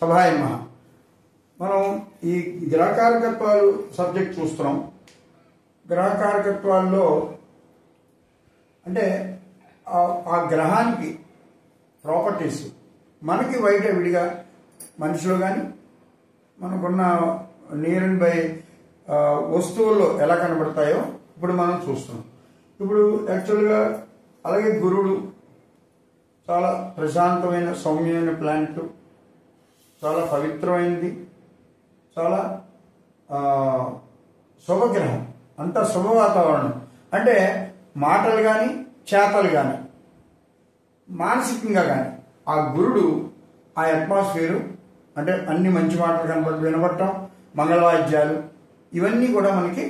సభాయ నమః. మనం ఈ గ్రహకారకత్వాలు సబ్జెక్ట్ చూస్తున్నాం. గ్రహకారకత్వాల్లో అంటే ఆ గ్రహానికి ప్రాపర్టీస్ మనకి బయట విడిగా మనిషిలో కానీ మనకున్న నియర్ అండ్ బై వస్తువుల్లో ఎలా కనబడతాయో ఇప్పుడు మనం చూస్తున్నాం. ఇప్పుడు యాక్చువల్గా అలాగే గురుడు చాలా ప్రశాంతమైన సౌమ్యమైన ప్లానెట్, చాలా పవిత్రమైనది, చాలా శుభగ్రహం, అంతా శుభ వాతావరణం. అంటే మాటలు కానీ చేతలు కానీ మానసికంగా కానీ ఆ గురుడు ఆ అట్మాస్ఫియరు అంటే అన్ని మంచి మాటలు వినబడటం, మంగళవాద్యాలు ఇవన్నీ కూడా మనకి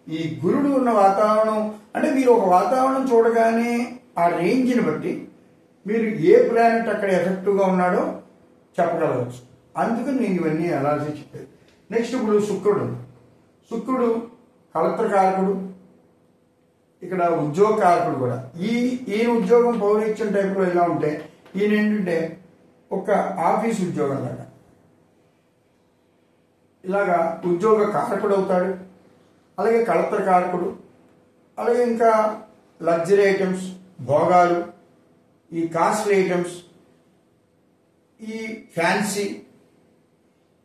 ఈ గురుడు ఉన్న వాతావరణం. అంటే మీరు ఒక వాతావరణం చూడగానే ఆ రేంజ్ని బట్టి మీరు ఏ ప్లానెట్ అక్కడ ఎఫెక్టివ్గా ఉన్నాడో చెప్పగలవచ్చు. అందుకని నేను ఇవన్నీ అనాలిసి చెప్పేది. నెక్స్ట్ ఇప్పుడు శుక్రుడు కలత్రకారకుడు, ఇక్కడ ఉద్యోగకారకుడు కూడా. ఈయన ఉద్యోగం పౌరోహిత్యం టైప్లో ఎలా ఉంటే ఈయన ఏంటంటే ఒక ఆఫీస్ ఉద్యోగం లాగా ఇలాగా ఉద్యోగ కారకుడు అవుతాడు. అలాగే కలత్రకారకుడు, అలాగే ఇంకా లగ్జరీ ఐటమ్స్, భోగాలు, ఈ కాస్ట్లీ ఐటమ్స్, ఈ ఫ్యాన్సీ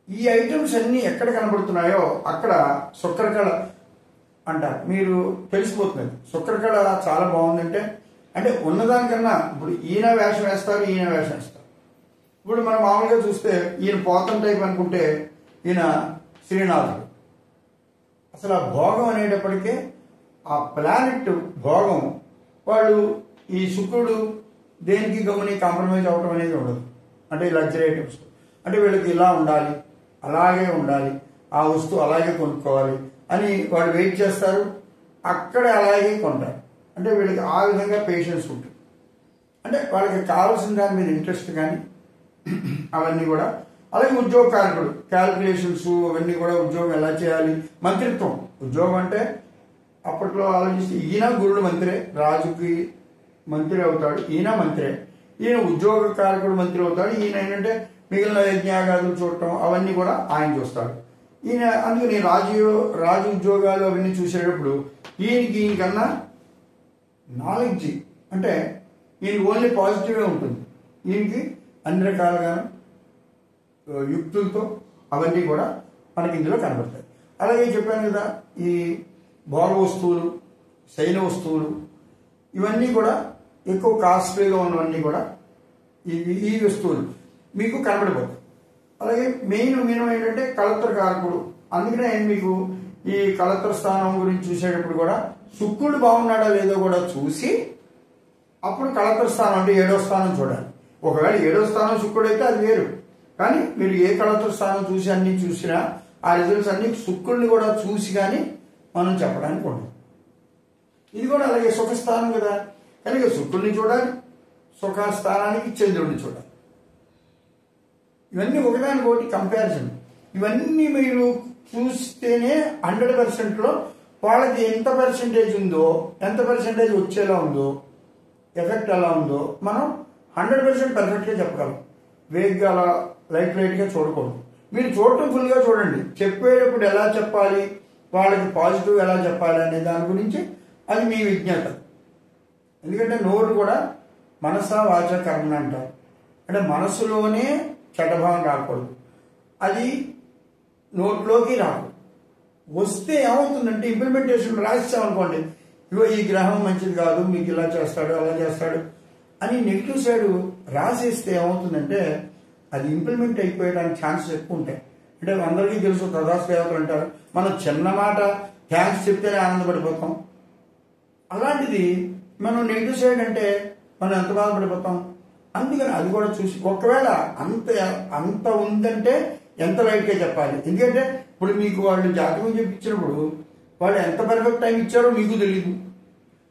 ఈ ఐటమ్స్ అన్నీ ఎక్కడ కనబడుతున్నాయో అక్కడ శుక్రకళ అంటారు. మీరు తెలిసిపోతుంది శుక్రకళ చాలా బాగుందంటే అంటే ఉన్నదానికన్నా ఇప్పుడు ఈయన వేషం వేస్తారు, ఈయన వేషం వేస్తారు. ఇప్పుడు మనం మామూలుగా చూస్తే ఈయన పోతం టైప్ అనుకుంటే ఈయన శ్రీనాథుడు. అసలు ఆ భోగం అనేటప్పటికే ఆ ప్లానెట్ భోగం వాళ్ళు ఈ శుక్రుడు దేనికి గమని కాంప్రమైజ్ అవ్వటం అనేది ఉండదు. అంటే లగ్జరీ ఐటమ్స్ అంటే వీళ్ళకి ఇలా ఉండాలి, అలాగే ఉండాలి, ఆ వస్తువు అలాగే కొనుక్కోవాలి అని వాళ్ళు వెయిట్ చేస్తారు, అక్కడ అలాగే కొంటారు. అంటే వీళ్ళకి ఆ విధంగా పేషెన్స్ ఉంటుంది. అంటే వాళ్ళకి కావాల్సిన దాని మీద ఇంట్రెస్ట్ కానీ అవన్నీ కూడా. అలాగే ఉద్యోగకారకుడు క్యాల్కులేషన్స్ అవన్నీ కూడా, ఉద్యోగం ఎలా చేయాలి, మంత్రిత్వం. ఉద్యోగం అంటే అప్పట్లో ఆలోచిస్తే ఈయన గురుడు మంత్రే, రాజుకి మంత్రి అవుతాడు, ఈయన మంత్రే. ఈయన ఉద్యోగకారకుడు మంత్రి అవుతాడు. ఈయన ఏంటంటే మిగిలిన యజ్ఞాగాదులు చూడటం అవన్నీ కూడా ఆయన చూస్తాడు. ఈయన అందుకని రాజు ఉద్యోగాలు అవన్నీ చూసేటప్పుడు ఈయనకన్నా నాలెడ్జ్ అంటే ఈయన ఓన్లీ పాజిటివ్గా ఉంటుంది. ఈయనకి అన్ని రకాలుగా యుక్తులతో అవన్నీ కూడా మనకి ఇందులో కనబడతాయి. అలాగే చెప్పాను కదా, ఈ భోగ వస్తువులు, శయన వస్తువులు ఇవన్నీ కూడా ఎక్కువ కాస్ట్లీగా ఉన్నవన్నీ కూడా ఈ వస్తువులు మీకు కనబడిపోతాయి. అలాగే మెయిన్ ఏంటంటే కలత్రకారకుడు. అందుకనే ఆయన మీకు ఈ కలత్ర స్థానం గురించి చూసేటప్పుడు కూడా శుక్రుడు బాగున్నాడా లేదో కూడా చూసి అప్పుడు కలత్ర స్థానం అంటే 7వ స్థానం చూడాలి. ఒకవేళ 7వ స్థానం శుక్రుడు అయితే అది వేరు. కానీ మీరు ఏ కలత్ర స్థానం చూసి అన్ని చూసినా ఆ రిజల్ట్స్ అన్ని శుక్రుడిని కూడా చూసి కానీ మనం చెప్పడానికి ఉండదు. ఇది కూడా అలాగే సుఖస్థానం కదా, కనుక శుక్రుడిని చూడాలి, సుఖస్థానానికి చంద్రుడిని చూడాలి. ఇవన్నీ ఒకదానికి ఒకటి కంపారిజన్. ఇవన్నీ మీరు చూస్తేనే 100%లో వాళ్ళకి ఎంత పర్సెంటేజ్ ఉందో, ఎంత పర్సెంటేజ్ వచ్చేలా ఉందో, ఎఫెక్ట్ ఎలా ఉందో మనం 100% పర్ఫెక్ట్గా చెప్పగలం. వేగ్గా అలా లైట్గా చూడకూడదు. మీరు చూడటం ఫుల్గా చూడండి, చెప్పేటప్పుడు ఎలా చెప్పాలి, వాళ్ళకి పాజిటివ్ ఎలా చెప్పాలి అనే దాని గురించి అది మీ విజ్ఞత. ఎందుకంటే నోరు కూడా మనసా వాచ కర్మ అంటారు. అంటే మనసులోనే చెడ్డభావం రాకూడదు, అది నోట్లోకి రాకూడదు. వస్తే ఏమవుతుందంటే ఇంప్లిమెంటేషన్ రాసిస్తామనుకోండి, ఇగో ఈ గ్రహం మంచిది కాదు, మీకు ఇలా చేస్తాడు అలా చేస్తాడు అని నెగిటివ్ సైడ్ రాసేస్తే ఏమవుతుందంటే అది ఇంప్లిమెంట్ అయిపోయడానికి ఛాన్సెస్ ఎక్కువ ఉంటాయి. అంటే అందరికీ తెలుసు తదాస్తు దేవతలు అంటారు, మనం చిన్న మాట థ్యాంక్స్ చెప్తేనే ఆనందపడిపోతాం. అలాంటిది మనం నెగిటివ్ సైడ్ అంటే మనం ఎంత బాధపడిపోతాం. అందుకని అది కూడా చూసి ఒకవేళ అంత ఉందంటే ఎంత లైట్గా చెప్పాలి. ఎందుకంటే ఇప్పుడు మీకు వాళ్ళు జాతకం చెప్పించినప్పుడు వాళ్ళు ఎంత పర్ఫెక్ట్ టైం ఇచ్చారో మీకు తెలియదు.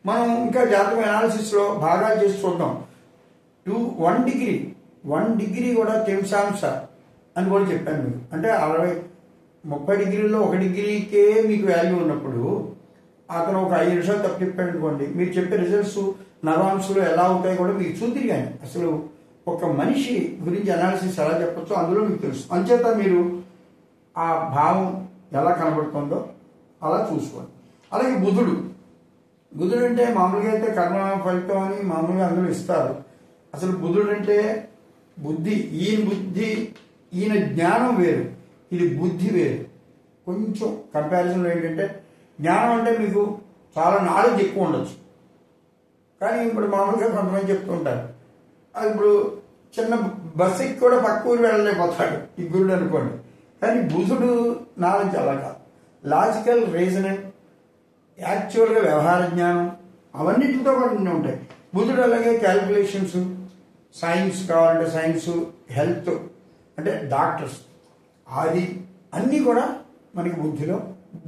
మనం ఇంకా జాతకం అనాలిసిస్లో భాగాలు చేసి చూద్దాం. 1 డిగ్రీ కూడా తెంశాంశ అని కూడా చెప్పాను మీకు. అంటే 30 డిగ్రీల్లో 1 డిగ్రీకే మీకు వాల్యూ ఉన్నప్పుడు అతను ఒక 5 నిమిషాలు తప్పు చెప్పాడు అనుకోండి, మీరు చెప్పే రిజల్ట్స్ నవాంశలు ఎలా అవుతాయి కూడా మీకు చూద్దరు. కానీ అసలు ఒక మనిషి గురించి అనాలిసిస్ ఎలా చెప్పొచ్చో అందులో మీకు తెలుసు. అంచేత మీరు ఆ భావం ఎలా కనబడుతుందో అలా చూసుకోండి. అలాగే బుధుడు అంటే మామూలుగా అయితే కర్మ ఫలితం అని మామూలుగా అందులో ఇస్తారు. అసలు బుధుడు అంటే బుద్ధి, ఈయన జ్ఞానం వేరు, ఇది బుద్ధి వేరు. కొంచెం కంపారిజన్లో ఏంటంటే జ్ఞానం అంటే మీకు చాలా నాలెడ్జ్ ఎక్కువ ఉండొచ్చు, కానీ ఇప్పుడు మామూలుగా కొంతమంది చెప్తుంటారు అది ఇప్పుడు చిన్న బస్సుకి కూడా పక్క ఊరు వెళ్ళలేకపోతాడు ఈ గురుడు అనుకోండి. కానీ బుధుడు నాలెడ్జ్ అలా కాదు, లాజికల్ రీజనింగ్, యాక్చువల్గా వ్యవహార జ్ఞానం అవన్నిటితో పాటు ఉంటాయి. బుధుడు అలాగే క్యాలిక్యులేషన్స్, సైన్స్ కావాలంటే సైన్స్, హెల్త్ అంటే డాక్టర్స్, అది అన్నీ కూడా మనకి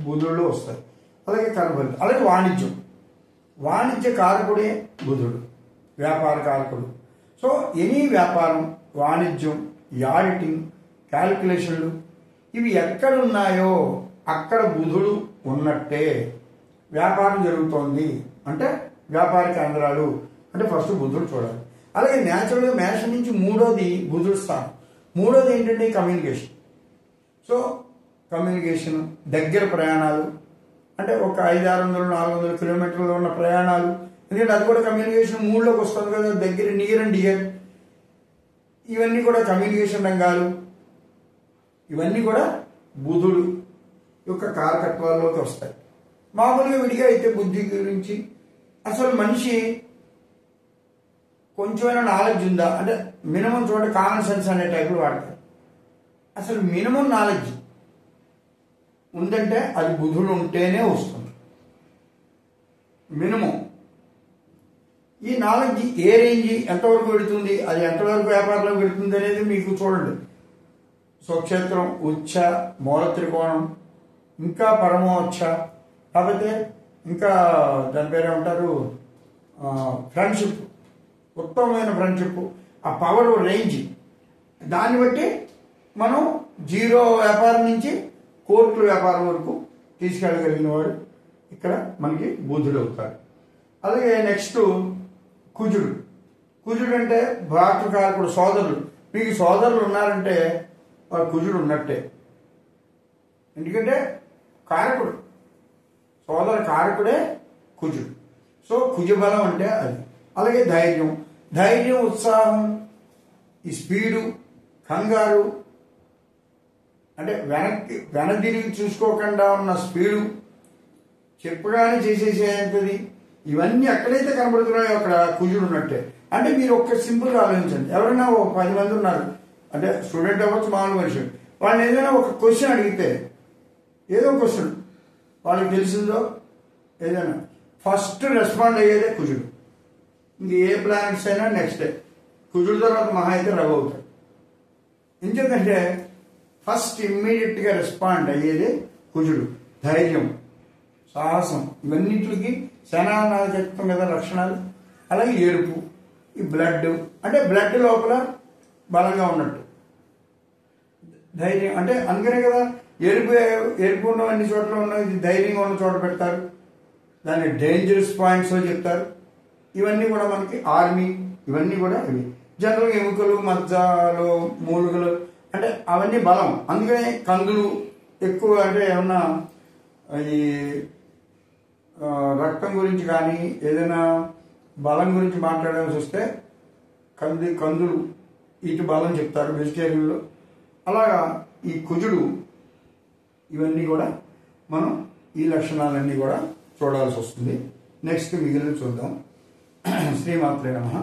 బుధుడిలో వస్తాయి. అలాగే కనబడి అలాగే వాణిజ్య కారకుడే బుధుడు, వ్యాపార కారకుడు. సో ఎనీ వ్యాపారం, వాణిజ్యం, ఆడిటింగ్, క్యాలిక్యులేషన్లు ఇవి ఎక్కడున్నాయో అక్కడ బుధుడు ఉన్నట్టే వ్యాపారం జరుగుతోంది అంటే వ్యాపార కేంద్రాలు అంటే ఫస్ట్ బుధుడు చూడాలి. అలాగే న్యాచురల్గా మేషం నుంచి మూడోది బుధుడు స్థానం. మూడోది ఏంటంటే కమ్యూనికేషన్. సో కమ్యూనికేషన్, దగ్గర ప్రయాణాలు అంటే ఒక 500-600 కిలోమీటర్లు ఉన్న ప్రయాణాలు, ఎందుకంటే అది కూడా కమ్యూనికేషన్ మూడులోకి వస్తుంది కదా, దగ్గర నియర్ అండ్ డియర్, ఇవన్నీ కూడా కమ్యూనికేషన్ రంగాలు, ఇవన్నీ కూడా బుధుడు యొక్క కారకత్వాల్లోకి వస్తాయి. మామూలుగా విడిగా అయితే బుద్ధి గురించి అసలు మనిషి కొంచెమైనా నాలెడ్జ్ ఉందా అంటే మినిమం చూడండి, కామన్ సెన్స్ అనే టైపులో వాడతారు. అసలు మినిమం నాలెడ్జ్ ఉందంటే అది బుధుడు ఉంటేనే వస్తుంది. మినిమం ఈ నాలెడ్జ్ ఏ రేంజ్ ఎంతవరకు పెడుతుంది, అది ఎంతవరకు వ్యాపారంలో పెడుతుంది అనేది మీకు చూడండి. స్వక్షేత్రం, ఉచ్చ, మూల త్రికోణం, ఇంకా పరమోచ్చ, కాకపోతే ఇంకా దాని పేరు ఏమంటారు, ఫ్రెండ్షిప్, ఉత్తమమైన ఫ్రెండ్షిప్, ఆ పవర్ రేంజ్, దాన్ని బట్టి మనం జీరో వ్యాపారం నుంచి కోర్టు వ్యాపారం వరకు తీసుకెళ్ళగలిగిన వాడు ఇక్కడ మనకి బుధుడు అవుతాడు. అలాగే నెక్స్ట్ కుజుడు అంటే భాతృకారకుడు, సోదరులు. మీకు సోదరులు ఉన్నారంటే కుజుడు ఉన్నట్టే, ఎందుకంటే కారకుడు, సోదర కారకుడే కుజుడు. సో కుజబలం అంటే అది. అలాగే ధైర్యం, ఉత్సాహం, ఈ స్పీడు, కంగారు అంటే వెనదిరిగి చూసుకోకుండా ఉన్న స్పీడు, చెప్పగానే చేసేసేంతది, ఇవన్నీ ఎక్కడైతే కనబడుతున్నాయో అక్కడ కుజుడు ఉన్నట్టే. అంటే మీరు ఒక్క సింపుల్గా ఆలోచించండి, ఎవరైనా ఒక 10 మంది ఉన్నారు అంటే స్టూడెంట్ అవ్వచ్చు, మామూలు మనిషి, వాళ్ళని ఏదైనా ఒక క్వశ్చన్ అడిగితే, ఏదో క్వశ్చన్ వాళ్ళకి తెలిసిందో ఏదైనా ఫస్ట్ రెస్పాండ్ అయ్యేదే కుజుడు. ఇంక ఏ ప్లానెట్స్ అయినా నెక్స్ట్ డే కుజుడు తర్వాత మహా అయితే రవి అవుతాడు. ఎందుకంటే ఫస్ట్ ఇమ్మీడియట్గా రెస్పాండ్ అయ్యేదే కుజుడు. ధైర్యం, సాహసం, ఇవన్నింటికి సేనానాలు చెప్తాం కదా లక్షణాలు. అలాగే ఎరుపు, ఈ బ్లడ్ అంటే బ్లడ్ లోపల బలంగా ఉన్నట్టు. ధైర్యం అంటే అందుకనే కదా ఎరుపు ఉన్న అన్ని చోట్ల ఉన్నది ధైర్యంగా ఉన్న చోట పెడతారు, దాన్ని డేంజరస్ పాయింట్స్ చెప్తారు. ఇవన్నీ కూడా మనకి ఆర్మీ, ఇవన్నీ కూడా ఇవి జనరల్గా ఎముకలు, మజ్జాలు, మూలుగలు అంటే అవన్నీ బలం. అందుకనే కందులు ఎక్కువ అంటే ఏమన్నా ఈ రక్తం గురించి కానీ ఏదైనా బలం గురించి మాట్లాడాల్సి వస్తే కందులు ఇటు బలం చెప్తారు వెజిటేరియన్లో. అలాగా ఈ కుజుడు, ఇవన్నీ కూడా మనం ఈ లక్షణాలన్నీ కూడా చూడాల్సి వస్తుంది. నెక్స్ట్ మిగిలిన చూద్దాం. శ్రీమాత్రే నమః.